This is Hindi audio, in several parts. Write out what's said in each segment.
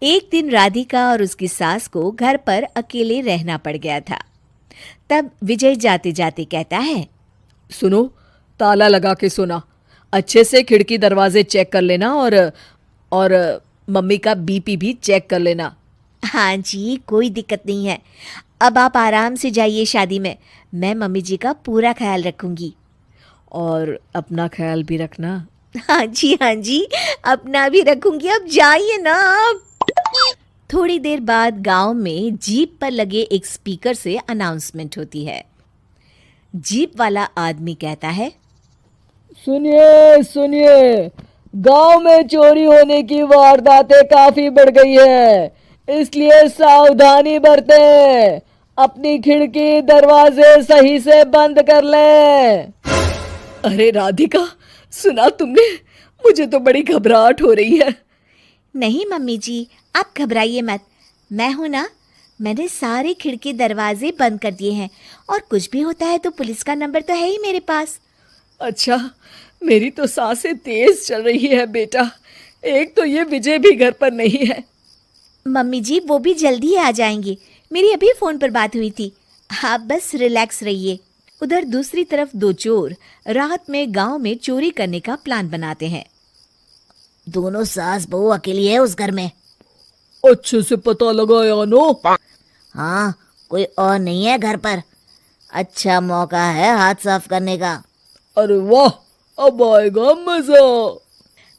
एक दिन राधिका और उसकी सास को घर पर अकेले रहना पड़ गया था। तब विजय जाते जाते कहता है, सुनो, ताला लगा के सोना। अच्छे से खिड़की दरवाजे चेक कर लेना और मम्मी का बीपी भी चेक कर लेना। हाँ जी, कोई दिक्कत नहीं है। अब आप आराम से जाइए शादी में। मैं मम्मी जी का पूरा ख्याल रखूंगी। और अपना ख्याल भी रखना। हाँ जी, अपना भी रखूंगी। अब जाइए ना आप। थोड़ी देर बाद गांव में जीप पर लगे एक स्पीकर से अनाउंसमेंट होती है। जीप वाला आदमी कहता है, सुनिए सुनिए, गांव में चोरी होने की वारदातें काफी बढ़ गई है, इसलिए सावधानी बरतें। अपनी खिड़की दरवाजे सही से बंद कर लें। अरे राधिका, सुना तुमने? मुझे तो बड़ी घबराहट हो रही है। नहीं मम्मी जी, आप घबराइए मत। मैं हूं ना। मैंने सारे खिड़की दरवाजे बंद कर दिए हैं और कुछ भी होता है तो पुलिस का नंबर तो है ही मेरे पास। अच्छा, मेरी तो सांसें तेज चल रही है बेटा। एक तो ये विजय भी घर पर नहीं है। मम्मी जी, वो भी जल्दी ही आ जाएंगे। मेरी अभी फोन पर बात हुई थी। आप बस रिलैक्स रहिए। उधर दूसरी तरफ दो चोर रात में गांव में चोरी करने का प्लान बनाते हैं। दोनों सास बहू अकेली है उस घर में। अच्छे से पता लगाया नो? हाँ, कोई और नहीं है घर पर। अच्छा मौका है हाथ साफ करने का। अरे वाह, अब आएगा मजा।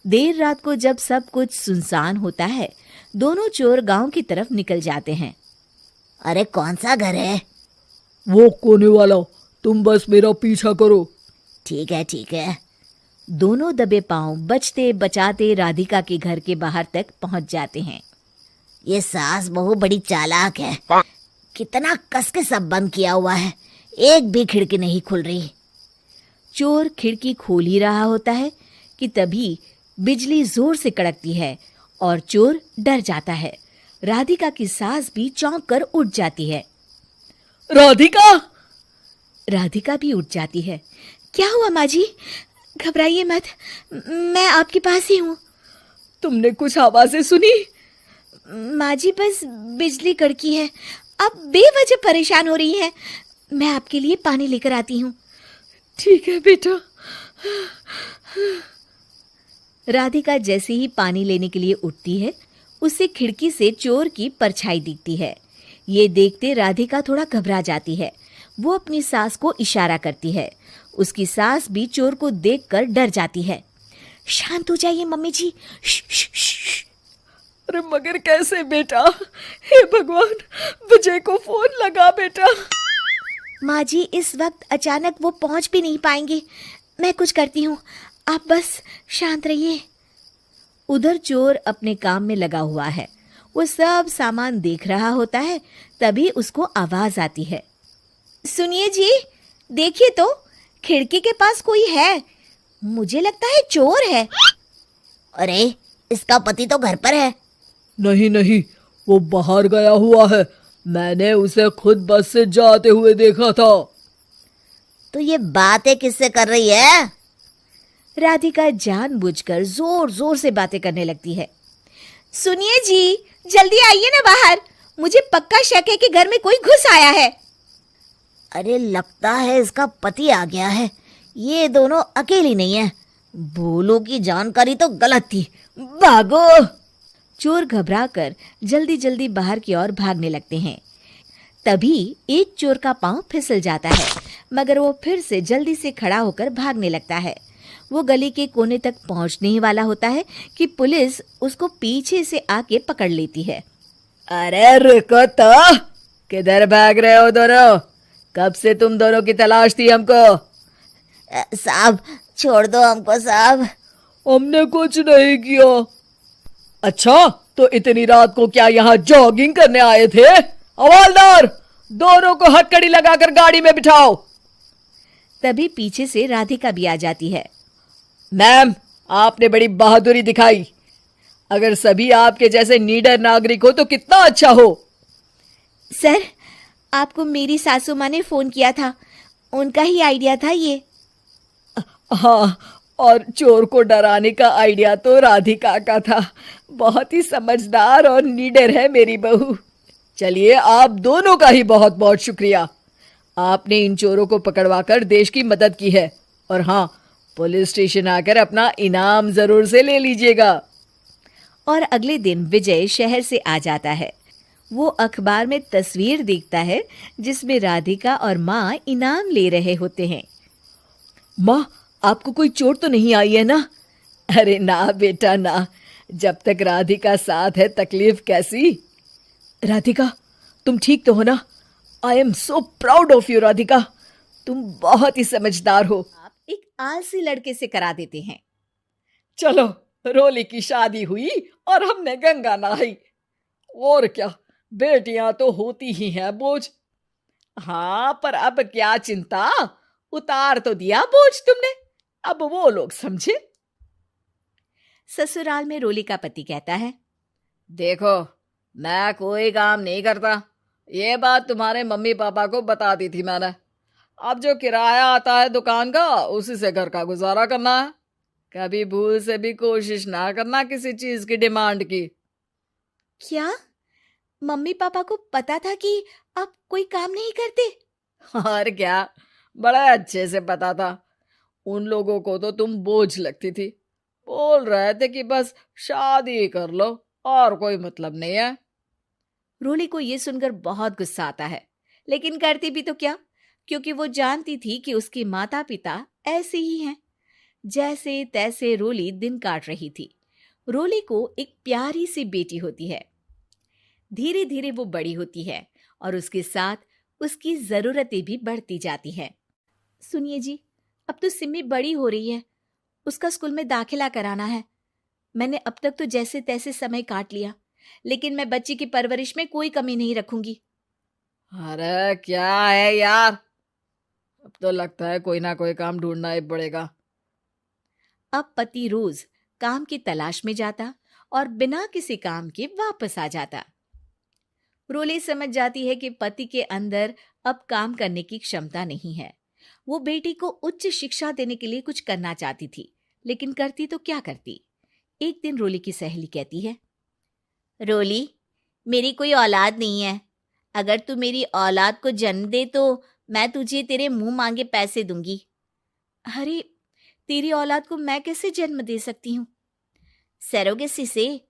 देर रात को जब सब कुछ सुनसान होता है, दोनों चोर गांव की तरफ निकल जाते हैं। अरे कौन सा घर है? वो कोने वाला, तुम बस मेरा पीछा करो। ठीक है। दोनों दबे पांव बचते बचाते राधिका के घर के बाहर तक पहुंच जाते हैं। ये सास बहू बड़ी चालाक है। कितना कस के सब बंद किया हुआ है, एक भी खिड़की नहीं खुल रही। चोर खिड़की खोल ही रहा होता है कि तभी बिजली जोर से कड़कती है और चोर डर जाता है। राधिका की सास भी चौंक कर उठ जाती है। राधिका! राधिका भी उठ जाती है। क्या हुआ माँ जी? घबराइए मत, मैं आपके पास ही हूँ। तुमने कुछ आवाजें सुनी? माँ जी, बस बिजली कड़की है। आप बेवजह परेशान हो रही हैं। मैं आपके लिए पानी लेकर आती हूँ। ठीक है बेटा। राधिका जैसे ही पानी लेने के लिए उठती है, उसे खिड़की से चोर की परछाई दिखती है। ये देखते राधिका थोड़ा घबरा जाती है। वो अपनी सास को इशारा करती है। उसकी सास भी चोर को देखकर डर जाती है। शांत हो जाइए मम्मी जी। श्श। अरे मगर कैसे बेटा? हे भगवान, विजय को फोन लगा बेटा। माँ जी, इस वक्त अचानक वो पहुंच भी नहीं पाएंगे। मैं कुछ करती हूँ, आप बस शांत रहिए। उधर चोर अपने काम में लगा हुआ है। वो सब सामान देख रहा होता है। तभी उसको आवाज आती है। सुनिए जी, देखिए तो, खिड़की के पास कोई है। मुझे लगता है चोर है। अरे, इसका पति तो घर पर है। नहीं, वो बाहर गया हुआ है। मैंने उसे खुद बस से जाते हुए देखा था। तो ये बातें किससे कर रही है? राधिका जानबूझकर जोर जोर से बातें करने लगती है। सुनिए जी, जल्दी आइए ना बाहर। मुझे पक्का शक है कि घर में कोई घुस आया है। अरे, लगता है इसका पति आ गया है। ये दोनों अकेली नहीं है। भोलू की जानकारी तो गलत थी। भागो! चोर घबराकर जल्दी जल्दी बाहर की ओर भागने लगते हैं। तभी एक चोर का पांव फिसल जाता है, मगर वो फिर से जल्दी से खड़ा होकर भागने लगता है। वो गली के कोने तक पहुंचने ही वाला होता है कि पुलिस उसको पीछे से आके पकड़ लेती है। अरे रुको तो, किधर भाग रहे हो दोनों? कब से तुम दोनों की तलाश थी हमको? साहब, छोड़ दो हमको साहब। हमने कुछ नहीं किया। अच्छा, तो इतनी रात को क्या यहाँ जॉगिंग करने आए थे? हवलदार, दोनों को हथकड़ी लगाकर गाड़ी में बिठाओ। तभी पीछे से राधिका भी आ जाती है। मैम, आपने बड़ी बहादुरी दिखाई। अगर सभी आपके जैसे नीडर नागरिक हो तो कितना अच्छा हो। सर, आपको मेरी सासू माँ ने फोन किया था। उनका ही आइडिया था ये। हाँ, और चोर को डराने का आइडिया तो राधिका का था। बहुत ही समझदार और नीडर है मेरी बहू। चलिए, आप दोनों का ही बहुत बहुत शुक्रिया। आपने इन चोरों को पकड़वाकर देश की मदद की है। और हाँ, पुलिस स्टेशन आकर अपना इनाम जरूर से ले लीजिएगा। और अगले दिन विजय शहर से आ जाता है। वो अखबार में तस्वीर देखता है जिसमें राधिका और माँ इनाम ले रहे होते हैं। माँ, आपको कोई चोट तो नहीं आई है ना? अरे ना बेटा ना, जब तक राधिका साथ है तकलीफ कैसी। राधिका, तुम ठीक तो हो ना? I am so proud of you Radhika, तुम बहुत ही समझदार हो। आप एक आलसी लड़के से करा देते हैं। चलो, रोली की शादी हुई और हमने गंगा नहाई। और क्या, बेटियां तो होती ही हैं बोझ। हाँ, पर अब क्या चिंता, उतार तो दिया बोझ तुमने, अब वो लोग समझे। ससुराल में रोली का पति कहता है, देखो, मैं कोई काम नहीं करता, ये बात तुम्हारे मम्मी पापा को बता दी थी मैंने। अब जो किराया आता है दुकान का, उसी से घर का गुजारा करना है। कभी भूल से भी कोशिश ना करना किसी चीज की डिमांड की। क्या मम्मी पापा को पता था कि आप कोई काम नहीं करते? और क्या, बड़ा अच्छे से पता था। उन लोगों को तो तुम बोझ लगती थी, बोल रहे थे कि बस शादी कर लो और कोई मतलब नहीं है। रोली को ये सुनकर बहुत गुस्सा आता है, लेकिन करती भी तो क्या, क्योंकि वो जानती थी कि उसके माता पिता ऐसे ही हैं। जैसे तैसे रोली दिन काट रही थी। रोली को एक प्यारी सी बेटी होती है। धीरे धीरे वो बड़ी होती है और उसके साथ उसकी जरूरतें भी बढ़ती जाती हैं। सुनिए जी, अब तो सिमी बड़ी हो रही है, उसका स्कूल में दाखिला कराना है। मैंने अब तक तो जैसे तैसे समय काट लिया, लेकिन मैं बच्ची की परवरिश में कोई कमी नहीं रखूंगी। अरे क्या है यार, अब तो लगता है कोई ना कोई काम ढूंढना ही पड़ेगा। अब पति रोज काम की तलाश में जाता और बिना किसी काम के वापस आ जाता। रोली समझ जाती है कि पति के अंदर अब काम करने की क्षमता नहीं है। वो बेटी को उच्च शिक्षा देने के लिए कुछ करना चाहती थी, लेकिन करती तो क्या करती। एक दिन रोली की सहेली कहती है, रोली, मेरी कोई औलाद नहीं है। अगर तू मेरी औलाद को जन्म दे तो मैं तुझे तेरे मुंह मांगे पैसे दूंगी। अरे, तेरी औलाद को मैं कैसे जन्म दे सकती हूँ? सरोगेसी से।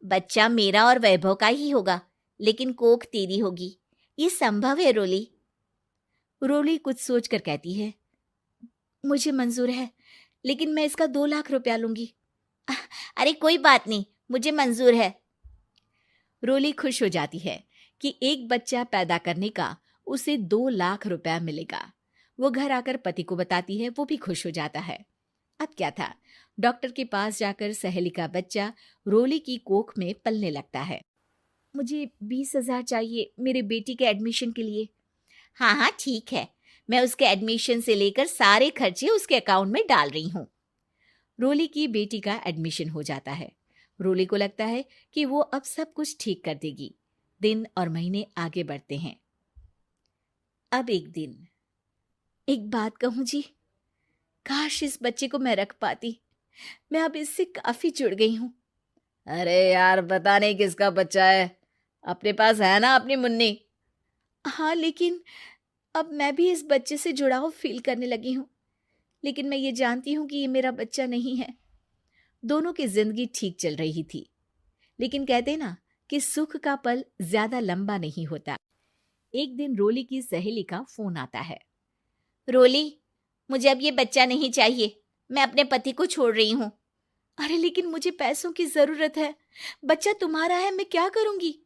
बच्चा मेरा और वैभव का ही होगा, लेकिन कोख तेरी होगी। ये संभव है रोली। रोली कुछ सोचकर कहती है, मुझे मंजूर है, लेकिन मैं इसका 2 लाख रुपया लूंगी। अरे कोई बात नहीं, मुझे मंजूर है। रोली खुश हो जाती है कि एक बच्चा पैदा करने का उसे 2 लाख रुपया मिलेगा। वो घर आकर पति को बताती है, वो भी खुश हो जाता है। अब क्या था, डॉक्टर के पास जाकर सहेली का बच्चा रोली की कोख में पलने लगता है। मुझे 20,000 चाहिए मेरे बेटी के एडमिशन के लिए। हाँ हाँ ठीक है, मैं उसके एडमिशन से लेकर सारे खर्चे उसके अकाउंट में डाल रही हूँ। रोली की बेटी का एडमिशन हो जाता है। रोली को लगता है कि वो अब सब कुछ ठीक कर देगी। दिन और महीने आगे बढ़ते हैं। अब एक दिन, एक बात कहूँ जी, काश इस बच्चे को मैं रख पाती। मैं अब इससे काफी जुड़ गई हूँ। अरे यार, पता नहीं किसका बच्चा है, अपने पास है ना अपनी मुन्नी। हाँ, लेकिन अब मैं भी इस बच्चे से जुड़ाव फील करने लगी हूँ, लेकिन मैं ये जानती हूँ कि ये मेरा बच्चा नहीं है। दोनों की जिंदगी ठीक चल रही थी, लेकिन कहते ना कि सुख का पल ज्यादा लंबा नहीं होता। एक दिन रोली की सहेली का फोन आता है। रोली, मुझे अब ये बच्चा नहीं चाहिए, मैं अपने पति को छोड़ रही हूँ। अरे लेकिन मुझे पैसों की जरूरत है, बच्चा तुम्हारा है, मैं क्या करूंगी?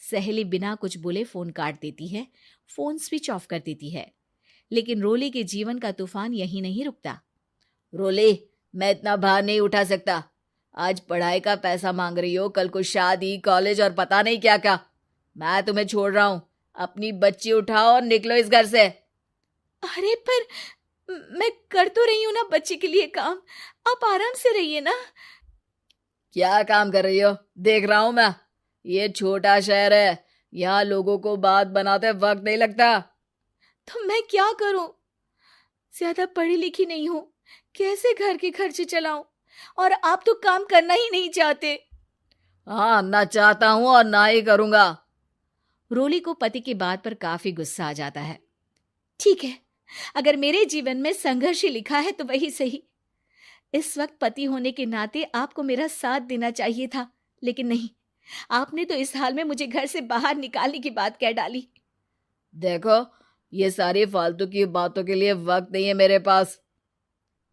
सहेली बिना कुछ बोले फोन काट देती है, फोन स्विच ऑफ कर देती है। लेकिन रोली के जीवन का तूफान यहीं नहीं रुकता। रोली, मैं इतना भार नहीं उठा सकता। आज पढ़ाई का पैसा मांग रही हो, कल को शादी, कॉलेज और पता नहीं क्या क्या। मैं तुम्हें छोड़ रहा हूँ, अपनी बच्ची उठाओ और निकलो इस घर से। अरे पर मैं कर तो रही हूं ना बच्चे के लिए काम, आप आराम से रहिए ना। क्या काम कर रही हो, देख रहा हूं मैं। ये छोटा शहर है, यहाँ लोगों को बात बनाते वक्त नहीं लगता। तो मैं क्या करूं? ज्यादा पढ़ी लिखी नहीं हूं, कैसे घर के खर्चे चलाऊं? और आप तो काम करना ही नहीं चाहते। हाँ, ना चाहता हूँ और ना ही करूँगा। रोली को पति की बात पर काफी गुस्सा आ जाता है। ठीक है, अगर मेरे जीवन में संघर्ष ही लिखा है तो वही सही। इस वक्त पति होने के नाते आपको मेरा साथ देना चाहिए था, लेकिन नहीं, आपने तो इस हाल में मुझे घर से बाहर निकालने की बात कह डाली। देखो, ये सारी फालतू की बातों के लिए वक्त नहीं है मेरे पास।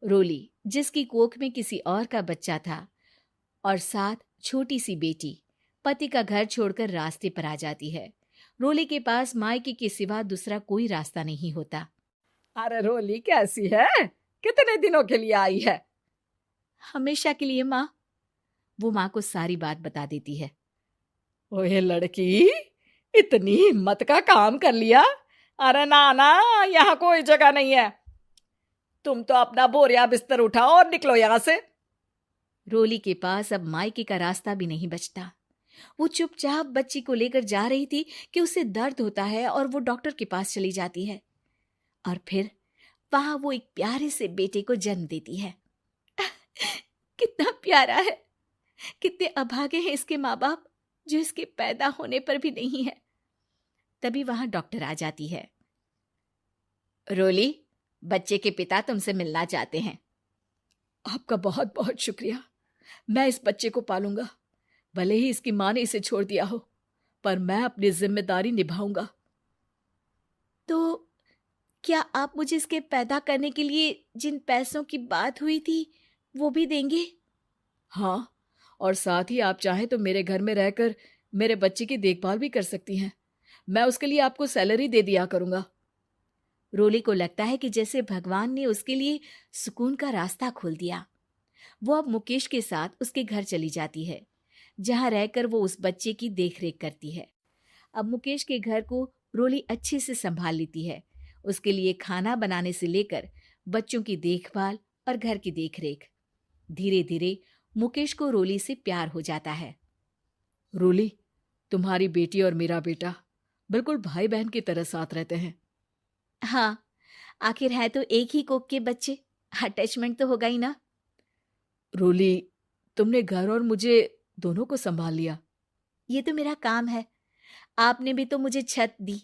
रोली, जिसकी कोख में किसी और का बच्चा था और साथ छोटी सी बेटी, पति का घर छोड़कर रास्ते पर आ जाती है। रोली के पास मायके के सिवा दूसरा कोई रास्ता नहीं होता। अरे रोली, कैसी है? कितने दिनों के लिए आई है? हमेशा के लिए माँ। वो माँ को सारी बात बता देती है। ओए लड़की, इतनी हिम्मत का काम कर लिया। अरे ना ना, यहाँ कोई जगह नहीं है। तुम तो अपना बोरिया बिस्तर उठाओ और निकलो यहाँ से। रोली के पास अब मायके का रास्ता भी नहीं बचता। वो चुपचाप बच्ची को लेकर जा रही थी कि उसे दर्द होता है और वो डॉक्टर के पास चली जाती है। और फिर वहां वो एक प्यारे से बेटे को जन्म देती है। कितना प्यारा है, कितने अभागे हैं इसके माँ बाप जो इसके पैदा होने पर भी नहीं है। तभी वहां डॉक्टर आ जाती है। रोली, बच्चे के पिता तुमसे मिलना चाहते हैं। आपका बहुत बहुत शुक्रिया। मैं इस बच्चे को पालूंगा, भले ही इसकी माँ ने इसे छोड़ दिया हो, पर मैं अपनी जिम्मेदारी निभाऊंगा। तो क्या आप मुझे इसके पैदा करने के लिए जिन पैसों की बात हुई थी वो भी देंगे? हाँ, और साथ ही आप चाहें तो मेरे घर में रहकर मेरे बच्चे की देखभाल भी कर सकती हैं। मैं उसके लिए आपको सैलरी दे दिया करूंगा। रोली को लगता है कि जैसे भगवान ने उसके लिए सुकून का रास्ता खोल दिया। वो अब मुकेश के साथ उसके घर चली जाती है, जहां रहकर वो उस बच्चे की देखरेख करती है। अब मुकेश के घर को रोली अच्छे से संभाल लेती है। उसके लिए खाना बनाने से लेकर बच्चों की देखभाल और घर की देखरेख। धीरे धीरे मुकेश को रोली से प्यार हो जाता है। रोली, तुम्हारी बेटी और मेरा बेटा बिल्कुल भाई बहन की तरह साथ रहते हैं। हाँ, आखिर है तो एक ही कोख के बच्चे, अटैचमेंट तो होगा ही ना। रोली, तुमने घर और मुझे दोनों को संभाल लिया। ये तो मेरा काम है। आपने भी तो मुझे छत दी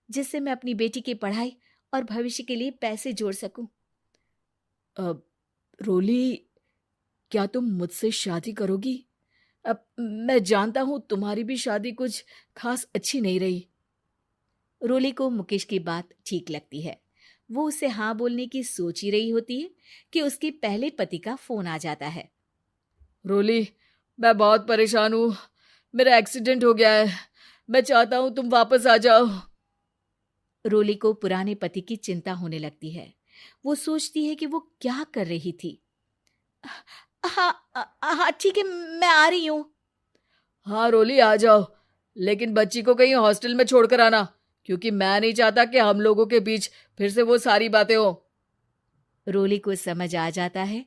जिससे मैं अपनी बेटी की पढ़ाई और भविष्य के लिए पैसे जोड़ सकूं। अब रोली, क्या तुम मुझसे शादी करोगी? अब मैं जानता हूं तुम्हारी भी शादी कुछ खास अच्छी नहीं रही। रोली को मुकेश की बात ठीक लगती है। वो उसे हाँ बोलने की सोच ही रही होती है कि उसके पहले पति का फोन आ जाता है। रोली, मैं बहुत परेशान हूं। मेरा एक्सीडेंट हो गया है। मैं चाहता हूं तुम वापस आ जाओ। रोली को पुराने पति की चिंता होने लगती है। वो सोचती है कि वो क्या कर रही थी। हाँ ठीक है, मैं आ रही हूँ। हाँ रोली, आ जाओ, लेकिन बच्ची को कहीं हॉस्टल में छोड़कर आना, क्योंकि मैं नहीं चाहता कि हम लोगों के बीच फिर से वो सारी बातें हो। रोली को समझ आ जाता है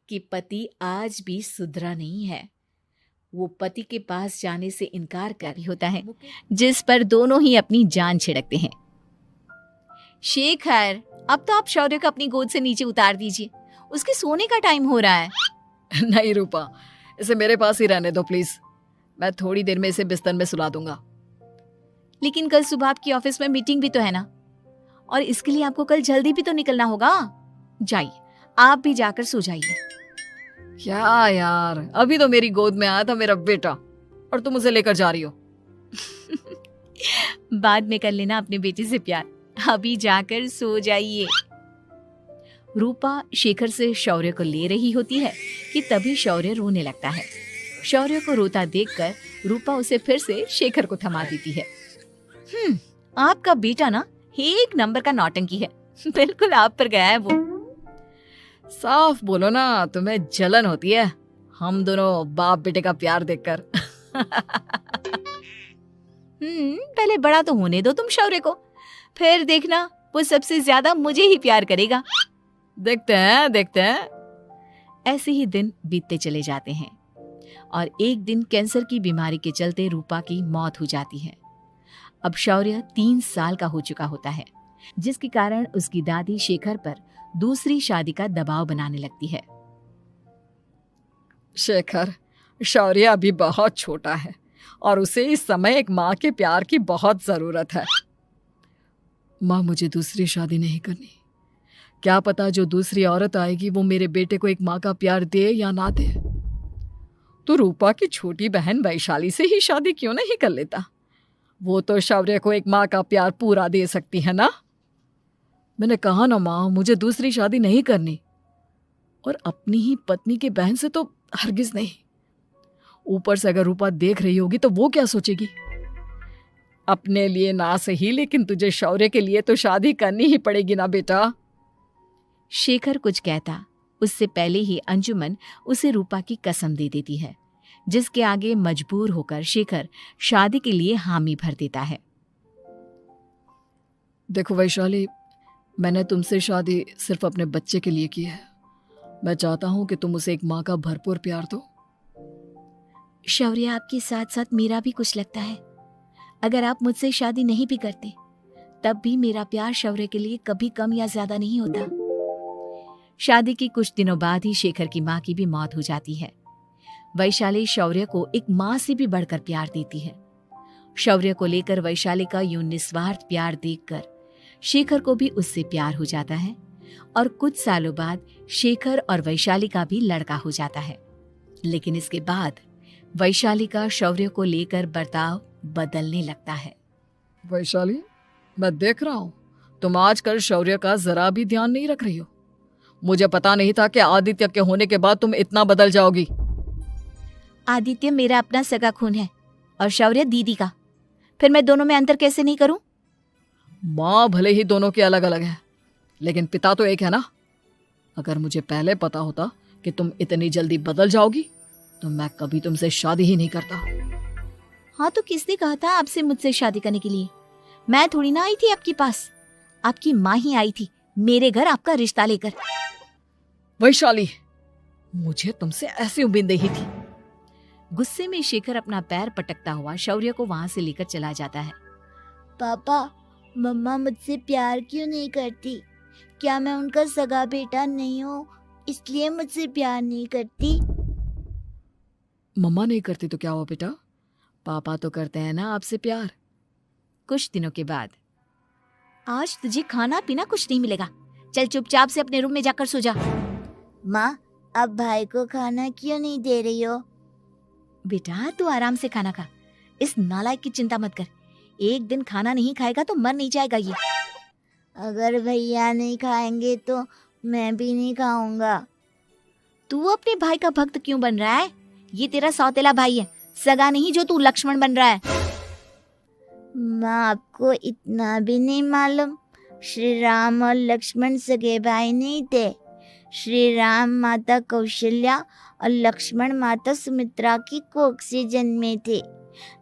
कि पति आज भी सुधरा नहीं है। वो पति के पास जाने से इनकार कर रही होता है, जिस पर दोनों ही अपनी जान छिड़कते हैं। शेखर, अब तो आप शौर्य को अपनी गोद से नीचे उतार दीजिए, उसके सोने का टाइम हो रहा है। नहीं रूपा, इसे मेरे पास ही रहने दो प्लीज। मैं थोड़ी देर में इसे बिस्तर में सुला दूंगा। लेकिन कल सुबह आपकी ऑफिस में मीटिंग भी तो है ना, और इसके लिए आपको कल जल्दी भी तो निकलना होगा। जाइए, आप भी जाकर सो जाइए। क्या यार, अभी तो मेरी गोद में आया था मेरा बेटा और तुम उसे लेकर जा रही हो। बाद में कर लेना अपने बेटे से प्यार, अभी जाकर सो जाइए। रूपा शेखर से शौर्य को ले रही होती है कि तभी शौर्य रोने लगता है। शौर्य को रोता देखकर रूपा उसे फिर से शेखर को थमा देती है। आपका बेटा ना एक नंबर का नौटंकी है, बिल्कुल आप पर गया है वो। साफ बोलो ना, तुम्हें जलन होती है हम दोनों बाप बेटे का प्यार देखकर। पहले बड़ा तो होने दो तुम शौर्य को, फिर देखना वो सबसे ज्यादा मुझे ही प्यार करेगा। देखते हैं। ऐसे ही दिन बीतते चले जाते हैं और एक दिन कैंसर की बीमारी के चलते रूपा की मौत हो जाती है। अब शौर्य 3 साल का हो चुका होता है, जिसके कारण उसकी दादी शेखर पर दूसरी शादी का दबाव बनाने लगती है। शेखर, शौर्य अभी बहुत छोटा है और उसे इस समय एक माँ के प्यार की बहुत जरूरत है। माँ, मुझे दूसरी शादी नहीं करनी। क्या पता जो दूसरी औरत आएगी वो मेरे बेटे को एक माँ का प्यार दे या ना दे। तो रूपा की छोटी बहन वैशाली से ही शादी क्यों नहीं कर लेता? वो तो शौर्य को एक माँ का प्यार पूरा दे सकती है ना। मैंने कहा ना माँ, मुझे दूसरी शादी नहीं करनी, और अपनी ही पत्नी की बहन से तो हरगिज नहीं। ऊपर से अगर रूपा देख रही होगी तो वो क्या सोचेगी? अपने लिए ना सही, लेकिन तुझे शौर्य के लिए तो शादी करनी ही पड़ेगी ना बेटा। शेखर कुछ कहता उससे पहले ही अंजुमन उसे रूपा की कसम दे देती है, जिसके आगे मजबूर होकर शेखर शादी के लिए हामी भर देता है। देखो वैशाली, मैंने तुमसे शादी सिर्फ अपने बच्चे के लिए की है। मैं चाहता हूं कि तुम उसे एक माँ का भरपूर प्यार दो। शौर्य, आपके साथ साथ मेरा भी कुछ लगता है। अगर आप मुझसे शादी नहीं भी करते तब भी मेरा प्यार शौर्य के लिए कभी कम या ज्यादा नहीं होता। शादी के कुछ दिनों बाद ही शेखर की माँ की भी मौत हो जाती है। वैशाली शौर्य को एक माँ से भी बढ़कर प्यार देती है। शौर्य को लेकर वैशाली का यूं निस्वार्थ प्यार देखकर शेखर को भी उससे प्यार हो जाता है और कुछ सालों बाद शेखर और वैशाली का भी लड़का हो जाता है। लेकिन इसके बाद वैशाली का शौर्य को लेकर बर्ताव बदलने लगता है। वैशाली, मैं देख रहा हूं तुम आजकल शौर्य का जरा भी ध्यान नहीं रख रही हो। मुझे पता नहीं था कि आदित्य के होने के बाद तुम इतना बदल जाओगी। आदित्य मेरा अपना सगा खून है और शौर्य दीदी का, फिर मैं दोनों में अंतर कैसे नहीं करूं? माँ भले ही दोनों के अलग अलग है, लेकिन पिता तो एक है ना। अगर मुझे पहले पता होता कि तुम इतनी जल्दी बदल जाओगी तो मैं कभी तुमसे शादी ही नहीं करता। हाँ, तो किसने कहा था आपसे मुझसे शादी करने के लिए? मैं थोड़ी ना आई थी आपके पास, आपकी माँ ही आई थी मेरे घर आपका रिश्ता लेकर। वैशाली, मुझे तुमसे ऐसी उम्मीद नहीं थी। गुस्से में शेखर अपना पैर पटकता हुआ शौर्य को वहां से लेकर चला जाता है। पापा, मम्मा मुझसे प्यार क्यों नहीं करती? क्या मैं उनका सगा बेटा नहीं हूँ इसलिए मुझसे प्यार नहीं करती? मम्मा नहीं करती तो क्या हुआ बेटा, पापा तो करते हैं ना आपसे प्यार। कुछ दिनों के बाद, आज तुझे खाना पीना कुछ नहीं मिलेगा, चल चुपचाप से अपने रूम में जाकर सो जा। माँ, अब भाई को खाना क्यों नहीं दे रही हो? बेटा तू आराम से खाना खा, इस नालायक की चिंता मत कर। एक दिन खाना नहीं खाएगा तो मर नहीं जाएगा ये। अगर भैया नहीं खाएंगे तो मैं भी नहीं खाऊंगा। तू अपने भाई का भक्त क्यों बन रहा है? ये तेरा सौतेला भाई है, सगा नहीं जो तू लक्ष्मण बन रहा है। माँ, आपको इतना भी नहीं मालूम? श्री राम और लक्ष्मण सगे भाई नहीं थे। श्री राम माता कौशल्या और लक्ष्मण माता सुमित्रा की कोख से जन्मे थे।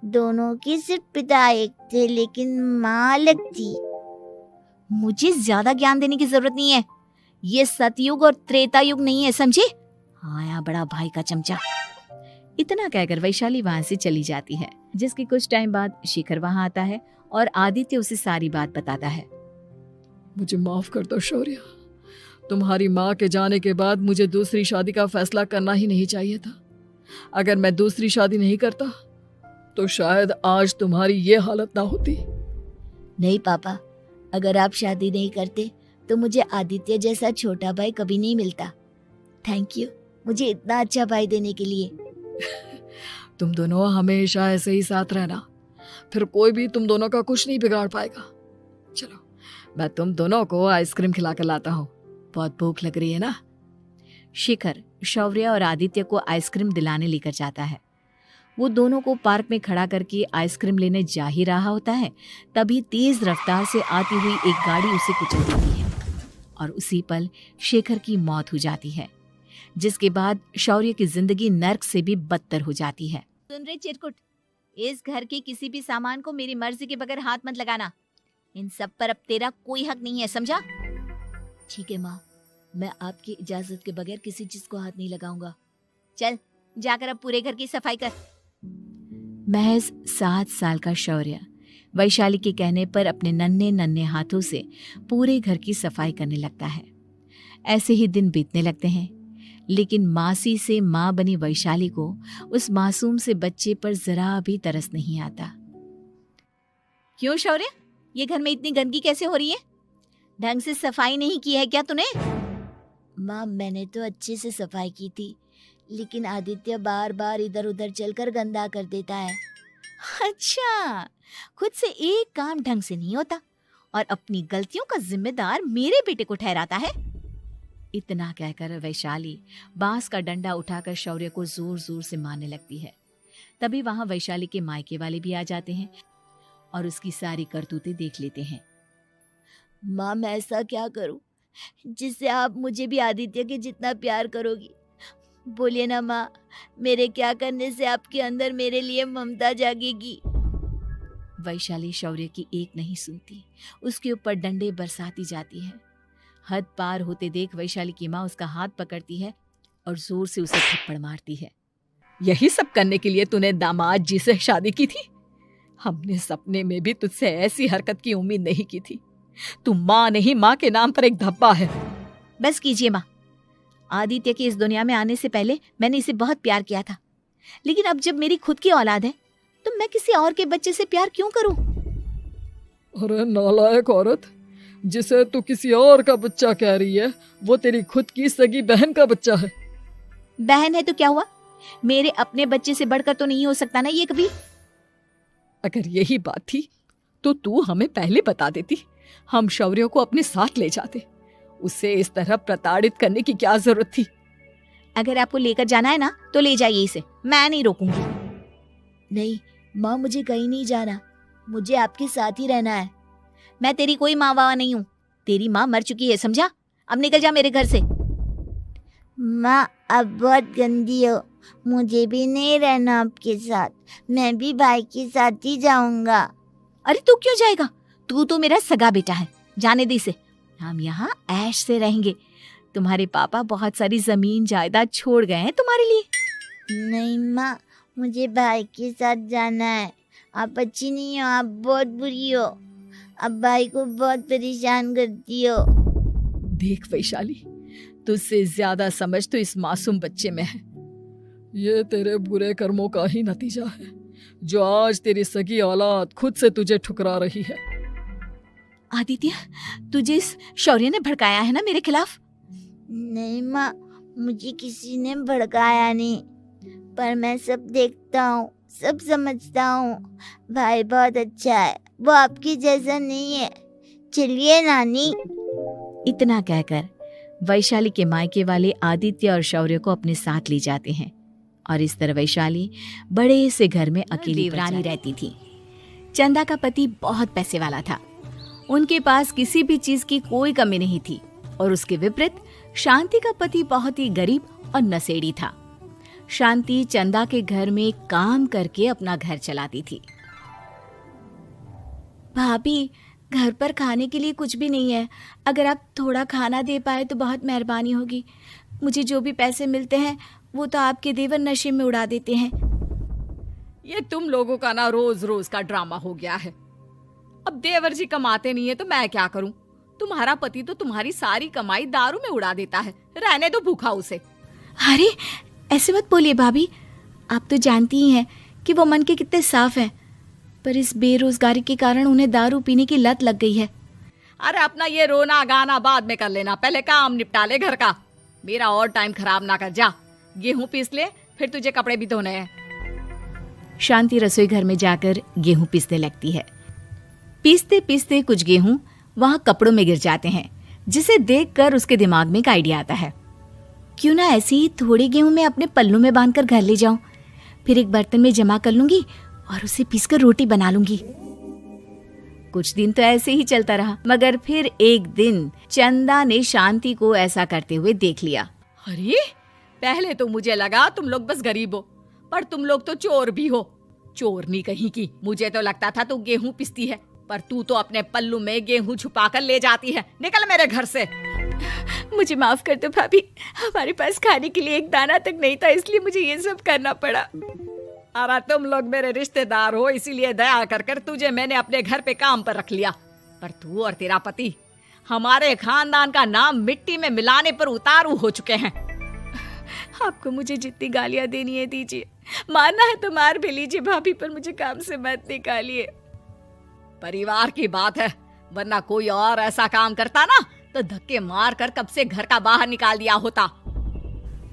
दोनों के सिर्फ पिता एक थे लेकिन माँ अलग थी। मुझे ज्यादा ज्ञान देने की जरूरत नहीं है, ये सतयुग और त्रेता युग नहीं है, समझे? आया बड़ा भाई का चमचा। इतना कहकर वैशाली वहां से चली जाती है, जिसके कुछ टाइम बाद शेखर वहां आता है और आदित्य उसे सारी बात बताता है। मुझे माफ कर दो शौर्य, तुम्हारी माँ के जाने के बाद मुझे दूसरी शादी का फैसला करना ही नहीं चाहिए था। अगर मैं दूसरी शादी नहीं करता तो शायद आज तुम्हारी ये हालत ना होती। नहीं पापा, अगर आप शादी नहीं करते तो मुझे आदित्य जैसा छोटा भाई कभी नहीं मिलता। थैंक यू मुझे इतना अच्छा भाई देने के लिए। तुम दोनों हमेशा ऐसे ही साथ रहना, फिर कोई भी तुम दोनों का कुछ नहीं बिगाड़ पाएगा। चलो, मैं तुम दोनों को आइसक्रीम खिला कर लाता हूँ, बहुत भूख लग रही है ना। शेखर शौर्य और आदित्य को आइसक्रीम दिलाने लेकर जाता है। वो दोनों को पार्क में खड़ा करके आइसक्रीम लेने जा ही रहा होता है, तभी तेज रफ्तार से आती हुई एक गाड़ी उसे कुचल देती है और उसी पल शेखर की मौत हो जाती है, जिसके बाद शौर्य की जिंदगी नर्क से भी बदतर हो जाती है। सुन रे चिरकुट, इस घर के किसी भी सामान को मेरी मर्जी के बगैर हाथ मत लगाना। इन सब पर अब तेरा कोई हक नहीं है, समझा? ठीक है माँ, मैं आपकी इजाजत के बगैर किसी चीज को हाथ नहीं लगाऊंगा। चल जाकर अब पूरे घर की सफाई कर। महज 7 साल का शौर्य वैशाली के कहने पर अपने नन्हे नन्हे हाथों से पूरे घर की सफाई करने लगता है। ऐसे ही दिन बीतने लगते हैं, लेकिन मासी से माँ बनी वैशाली को उस मासूम से बच्चे पर जरा भी तरस नहीं आता। क्यों शौर्य, ये घर में इतनी गंदगी कैसे हो रही है? ढंग से सफाई नहीं की है क्या तूने? माँ, मैंने तो अच्छे से सफाई की थी, लेकिन आदित्य बार बार इधर उधर चलकर गंदा कर देता है। अच्छा, खुद से एक काम ढंग से नहीं होता और अपनी गलतियों का जिम्मेदार मेरे बेटे को ठहराता है। इतना कहकर वैशाली बांस का डंडा उठाकर शौर्य को जोर जोर से मारने लगती है। तभी वहां वैशाली के मायके वाले भी आ जाते हैं और उसकी सारी करतूतें देख लेते हैं। माँ, मैं ऐसा क्या करूं जिससे आप मुझे भी आदित्य के जितना प्यार करोगी? बोलिए ना माँ, मेरे क्या करने से आपके अंदर मेरे लिए ममता जागेगी? वैशाली शौर्य की एक नहीं सुनती, उसके ऊपर डंडे बरसाती जाती है। हद पार होते देख वैशाली की माँ उसका हाथ पकड़ती है और जोर से उसे थप्पड़ मारती है। यही सब करने के लिए तूने दामाद जी से शादी की थी? हमने सपने में भी तुझसे ऐसी हरकत की उम्मीद नहीं की थी। तू माँ नहीं, माँ के नाम पर एक धब्बा है। बस कीजिए माँ, आदित्य के इस दुनिया में आने से पहले मैंने इसे बहुत प्यार किया था, लेकिन अब जब मेरी खुद की औलाद है तो मैं किसी और के बच्चे से प्यार क्यों करूं? अरे नालायक औरत, जिसे तू किसी और का बच्चा कह रही है वो तेरी खुद की सगी बहन का बच्चा है। बहन है तो क्या हुआ, मेरे अपने बच्चे से बढ़कर तो नहीं हो सकता ना ये कभी। अगर यही बात थी तो तू हमें पहले बता देती, हम शौर्य को अपने साथ ले जाते। उसे इस तरह प्रताड़ित करने की क्या जरूरत थी? अगर आपको लेकर जाना है ना तो ले जाइए इसे, मैं नहीं रोकूंगी। नहीं माँ, मुझे कहीं नहीं जाना, मुझे आपके साथ ही रहना है। मैं तेरी कोई माँ बाबा नहीं हूँ, तेरी माँ मर चुकी है, समझा? अब निकल जा मेरे घर से। माँ, अब बहुत गंदी हो, मुझे भी नहीं रहना आपके साथ, मैं भी भाई के साथ ही जाऊंगा। अरे तू क्यों जाएगा, तू तो मेरा सगा बेटा है, जाने दे इसे। हम यहाँ ऐश से रहेंगे, तुम्हारे पापा बहुत सारी जमीन जायदाद छोड़ गए हैं तुम्हारे लिए। नहीं माँ, मुझे भाई के साथ जाना है। आप अच्छी नहीं हो, आप बहुत बुरी हो, आप भाई को बहुत परेशान करती हो। देख वैशाली, तुझसे ज्यादा समझ तो इस मासूम बच्चे में है। ये तेरे बुरे कर्मों का ही नतीजा है जो आज तेरी सगी औलाद खुद से तुझे ठुकरा रही है। आदित्य, तुझे इस शौर्य ने भड़काया है ना मेरे खिलाफ? नहीं माँ, मुझे किसी ने भड़काया नहीं, पर मैं सब देखता हूँ, सब समझता हूँ। भाई बहुत अच्छा है, वो आपकी जैसा नहीं है। चलिए नानी। इतना कहकर वैशाली के मायके वाले आदित्य और शौर्य को अपने साथ ले जाते हैं और इस तरह वैशाली बड़े से घर में अकेली देवरानी रहती थी। चंदा का पति बहुत पैसे वाला था, उनके पास किसी भी चीज की कोई कमी नहीं थी, और उसके विपरीत शांति का पति बहुत ही गरीब और नशेड़ी था। शांति चंदा के घर में काम करके अपना घर चलाती थी। भाभी, घर पर खाने के लिए कुछ भी नहीं है, अगर आप थोड़ा खाना दे पाए तो बहुत मेहरबानी होगी। मुझे जो भी पैसे मिलते हैं वो तो आपके देवर नशे में उड़ा देते हैं। ये तुम लोगों का ना रोज रोज का ड्रामा हो गया है। अब देवर जी कमाते नहीं है तो मैं क्या करूं? तुम्हारा पति तो तुम्हारी सारी कमाई दारू में उड़ा देता है, रहने दो भूखा उसे। अरे ऐसे मत बोलिए भाभी, आप तो जानती ही हैं कि वो मन के कितने साफ हैं, पर इस बेरोजगारी के कारण उन्हें दारू पीने की लत लग गई है। अरे अपना ये रोना गाना बाद में कर लेना, पहले काम निपटा ले घर का। मेरा और टाइम खराब ना कर, जा गेहूं पीस ले, फिर तुझे कपड़े भी धोने हैं। शांति रसोई घर में जाकर गेहूं पीसने लगती है। पीसते पीसते कुछ गेहूं वहां कपड़ों में गिर जाते हैं, जिसे देखकर उसके दिमाग में एक आइडिया आता है। क्यों ना ऐसे ही थोड़े गेहूं मैं अपने पल्लू में बांधकर घर ले जाऊं, फिर एक बर्तन में जमा कर लूंगी और उसे पीसकर रोटी बना लूंगी। कुछ दिन तो ऐसे ही चलता रहा, मगर फिर एक दिन चंदा ने शांति को ऐसा करते हुए देख लिया। अरे पहले तो मुझे लगा तुम लोग बस गरीब हो, पर तुम लोग तो चोर भी हो। चोरनी कहीं की, मुझे तो लगता था तू गेहूं पिसती है, पर तू तो अपने पल्लू में गेहूं छुपा कर ले जाती है। निकल मेरे घर से। मुझे माफ कर दो भाभी, हमारे पास खाने के लिए एक दाना तक नहीं था, इसलिए मुझे ये सब करना पड़ा। अरे तुम लोग मेरे रिश्तेदार हो, इसीलिए दया कर कर तुझे मैंने अपने घर पे काम पर रख लिया, पर तू और तेरा पति हमारे खानदान का नाम मिट्टी में मिलाने पर उतारू हो चुके हैं। आपको मुझे जितनी गालियां देनी है दीजिए, मारना है तो मार भी लीजिए भाभी, पर मुझे काम से मत निकालिए। परिवार की बात है, वरना कोई और ऐसा काम करता ना तो धक्के मार कर कब से घर का बाहर निकाल दिया होता।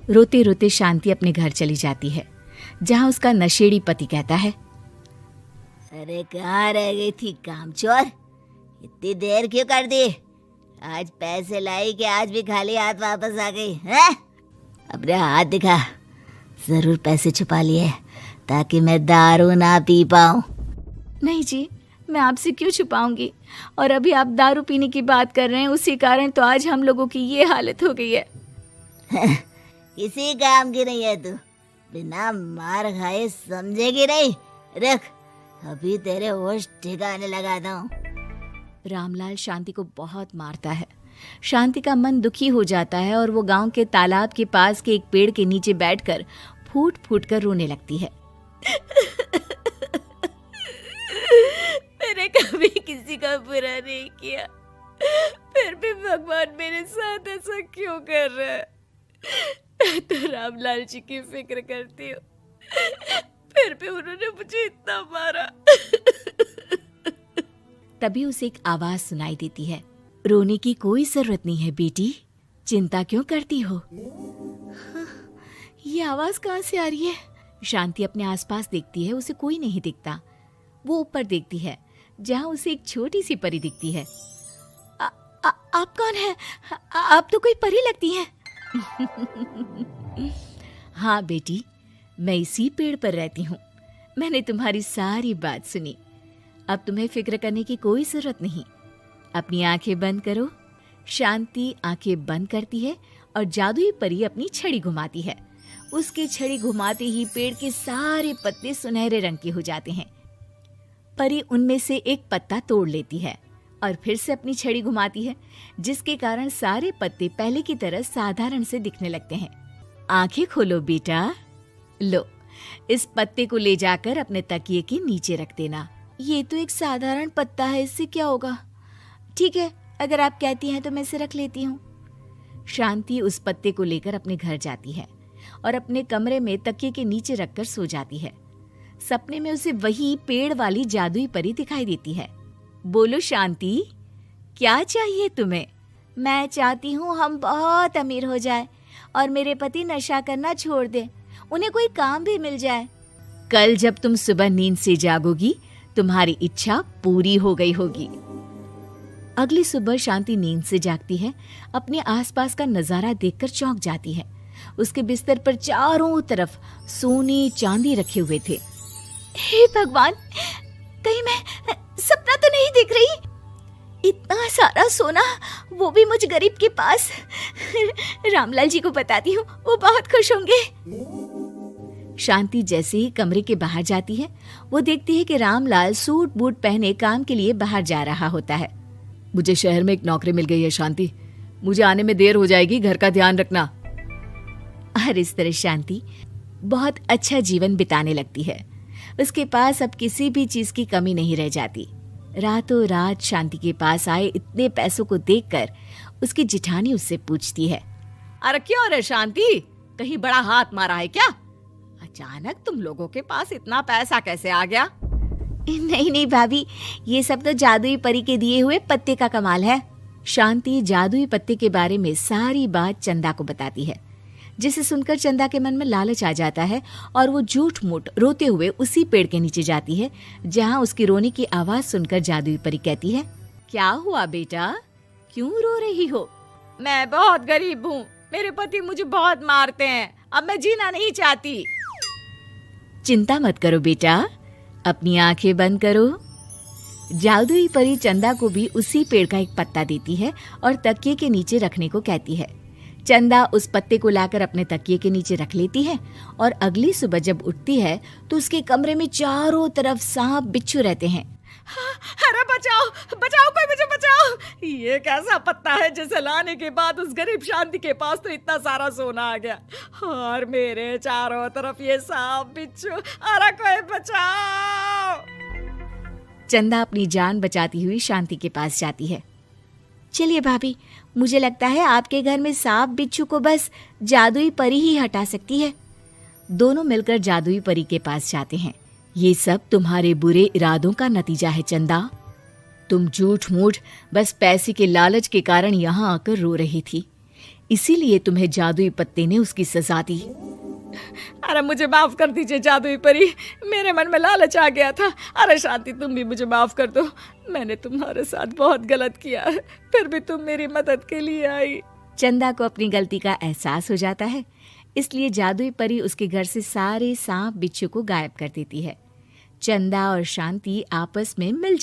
रोते रोते शांति अपने घर चली जाती है, जहां उसका नशेड़ी पति कहता है, अरे कहाँ रह गई थी कामचोर, इतनी देर क्यों कर दी? आज पैसे लाई कि आज भी खाली हाथ वापस आ गई है? अपने हाथ दिखा, जरूर पैसे छुपा लिए ताकि मैं दारू ना पी पाऊं। नहीं जी, मैं आपसे क्यों छुपाऊंगी, और अभी आप दारू पीने की बात कर रहे हैं, उसी कारण तो आज हम लोगों की ये हालत हो गई है। किसी काम की नहीं है तू, बिना मार खाए समझेगी नहीं। रख, अभी तेरे होश ठिकाने लगाता हूँ। रामलाल शांति को बहुत मारता है। शांति का मन दुखी हो जाता है और वो गांव के तालाब के पास के एक पेड़ के नीचे बैठकर फूट फूट कर रोने लगती है। मैंने कभी किसी का बुरा नहीं किया, फिर भी भगवान मेरे साथ ऐसा क्यों कर रहा है? मैं तो रामलाल जी की फिक्र करती हूँ, फिर भी उन्होंने मुझे इतना मारा। तभी उसे एक आवाज सुनाई देती है, रोने की कोई जरूरत नहीं है बेटी, चिंता क्यों करती हो? ये आवाज कहाँ से आ रही है? शांति अपने आसपास देखती है, उसे कोई नहीं दिखता। वो ऊपर देखती है, जहाँ उसे एक छोटी सी परी दिखती है। आप कौन है? आप तो कोई परी लगती हैं। हाँ बेटी, मैं इसी पेड़ पर रहती हूँ। मैंने तुम्हारी सारी बात सुनी, अब तुम्हें फिक्र करने की कोई जरूरत नहीं। अपनी आंखें बंद करो। शांति आंखें बंद करती है और जादुई परी अपनी छड़ी घुमाती है। उसकी छड़ी घुमाते ही पेड़ के सारे पत्ते सुनहरे रंग के हो जाते हैं। परी उनमें से एक पत्ता तोड़ लेती है और फिर से अपनी छड़ी घुमाती है, जिसके कारण सारे पत्ते पहले की तरह साधारण से दिखने लगते हैं। आंखें खोलो बेटा। लो, इस पत्ते को ले जाकर अपने तकिए के नीचे रख देना। ये तो एक साधारण पत्ता है, इससे क्या होगा? ठीक है, अगर आप कहती हैं तो मैं इसे रख लेती हूँ। शांति उस पत्ते को लेकर अपने घर जाती है और अपने कमरे में तकिए के नीचे रखकर सो जाती है। सपने में उसे वही पेड़ वाली जादुई परी दिखाई देती है। बोलो शांति, क्या चाहिए तुम्हें? मैं चाहती हूँ हम बहुत अमीर हो जाए और मेरे पति नशा करना छोड़ दे, उन्हें कोई काम भी मिल जाए। कल जब तुम सुबह नींद से जागोगी, तुम्हारी इच्छा पूरी हो गई होगी। अगली सुबह शांति नींद से जागती है। अपने आसपास का नजारा देखकर चौंक जाती है। उसके बिस्तर पर चारों तरफ सोने चांदी रखे हुए थे। हे भगवान, कहीं मैं सपना तो नहीं देख रही? इतना सारा सोना, वो भी मुझ गरीब के पास। रामलाल जी को बताती हूँ, वो बहुत खुश होंगे। शांति जैसे ही कमरे के बाहर जाती है, वो देखती है कि रामलाल सूट बूट पहने काम के लिए बाहर जा रहा होता है। मुझे शहर में एक नौकरी मिल गई है शांति, मुझे आने में देर हो जाएगी, घर का ध्यान रखना। और इस तरह शांति बहुत अच्छा जीवन बिताने लगती है। उसके पास अब किसी भी चीज की कमी नहीं रह जाती। रातों रात शांति के पास आए इतने पैसों को देखकर उसकी जिठानी उससे पूछती है, अरे क्यों रे शांति, कहीं बड़ा हाथ मारा है क्या? अचानक तुम लोगों के पास इतना पैसा कैसे आ गया? नहीं नहीं भाभी, ये सब तो जादुई परी के दिए हुए पत्ते का कमाल है। शांति जादुई पत्ते के बारे में सारी बात चंदा को बताती है, जिसे सुनकर चंदा के मन में लालच आ जाता है और वो झूठ मूठ रोते हुए उसी पेड़ के नीचे जाती है, जहाँ उसकी रोने की आवाज सुनकर जादुई परी कहती है, क्या हुआ बेटा, क्यों रो रही हो? मैं बहुत गरीब हूँ, मेरे पति मुझे बहुत मारते हैं, अब मैं जीना नहीं चाहती। चिंता मत करो बेटा, अपनी आंखें बंद करो। जादुई परी चंदा को भी उसी पेड़ का एक पत्ता देती है और तकिए के नीचे रखने को कहती है। चंदा उस पत्ते को लाकर अपने तकिए के नीचे रख लेती है और अगली सुबह जब उठती है तो उसके कमरे में चारों तरफ सांप बिच्छू रहते हैं। अरे बचाओ बचाओ, कोई मुझे बचाओ, ये कैसा पत्ता है जिसे लाने के बाद उस गरीब शांति के पास तो इतना सारा सोना आ गया, और मेरे चारों तरफ ये सांप बिच्छू, अरे कोई बचाओ। चंदा अपनी जान बचाती हुई शांति के पास जाती है। चलिए भाभी, मुझे लगता है आपके घर में सांप बिच्छू को बस जादुई परी ही हटा सकती है। दोनों मिलकर जादुई परी के पास जाते हैं। ये सब तुम्हारे बुरे इरादों का नतीजा है चंदा। तुम झूठ मूठ बस पैसे के लालच के कारण यहाँ आकर रो रही थी, इसीलिए तुम्हें जादुई पत्ते ने उसकी सजा दी। अरे मुझे माफ कर दीजिए जादुई परी, मेरे मन में लालच आ गया था। अरे शांति, तुम भी मुझे माफ कर दो, मैंने तुम्हारे साथ बहुत गलत किया है, फिर भी तुम मेरी मदद के लिए आई। चंदा को अपनी गलती का एहसास हो जाता है, इसलिए जादुई परी उसके घर से सारे सांप बिच्छू को गायब कर देती है। चंदा और शांति आपस में मिल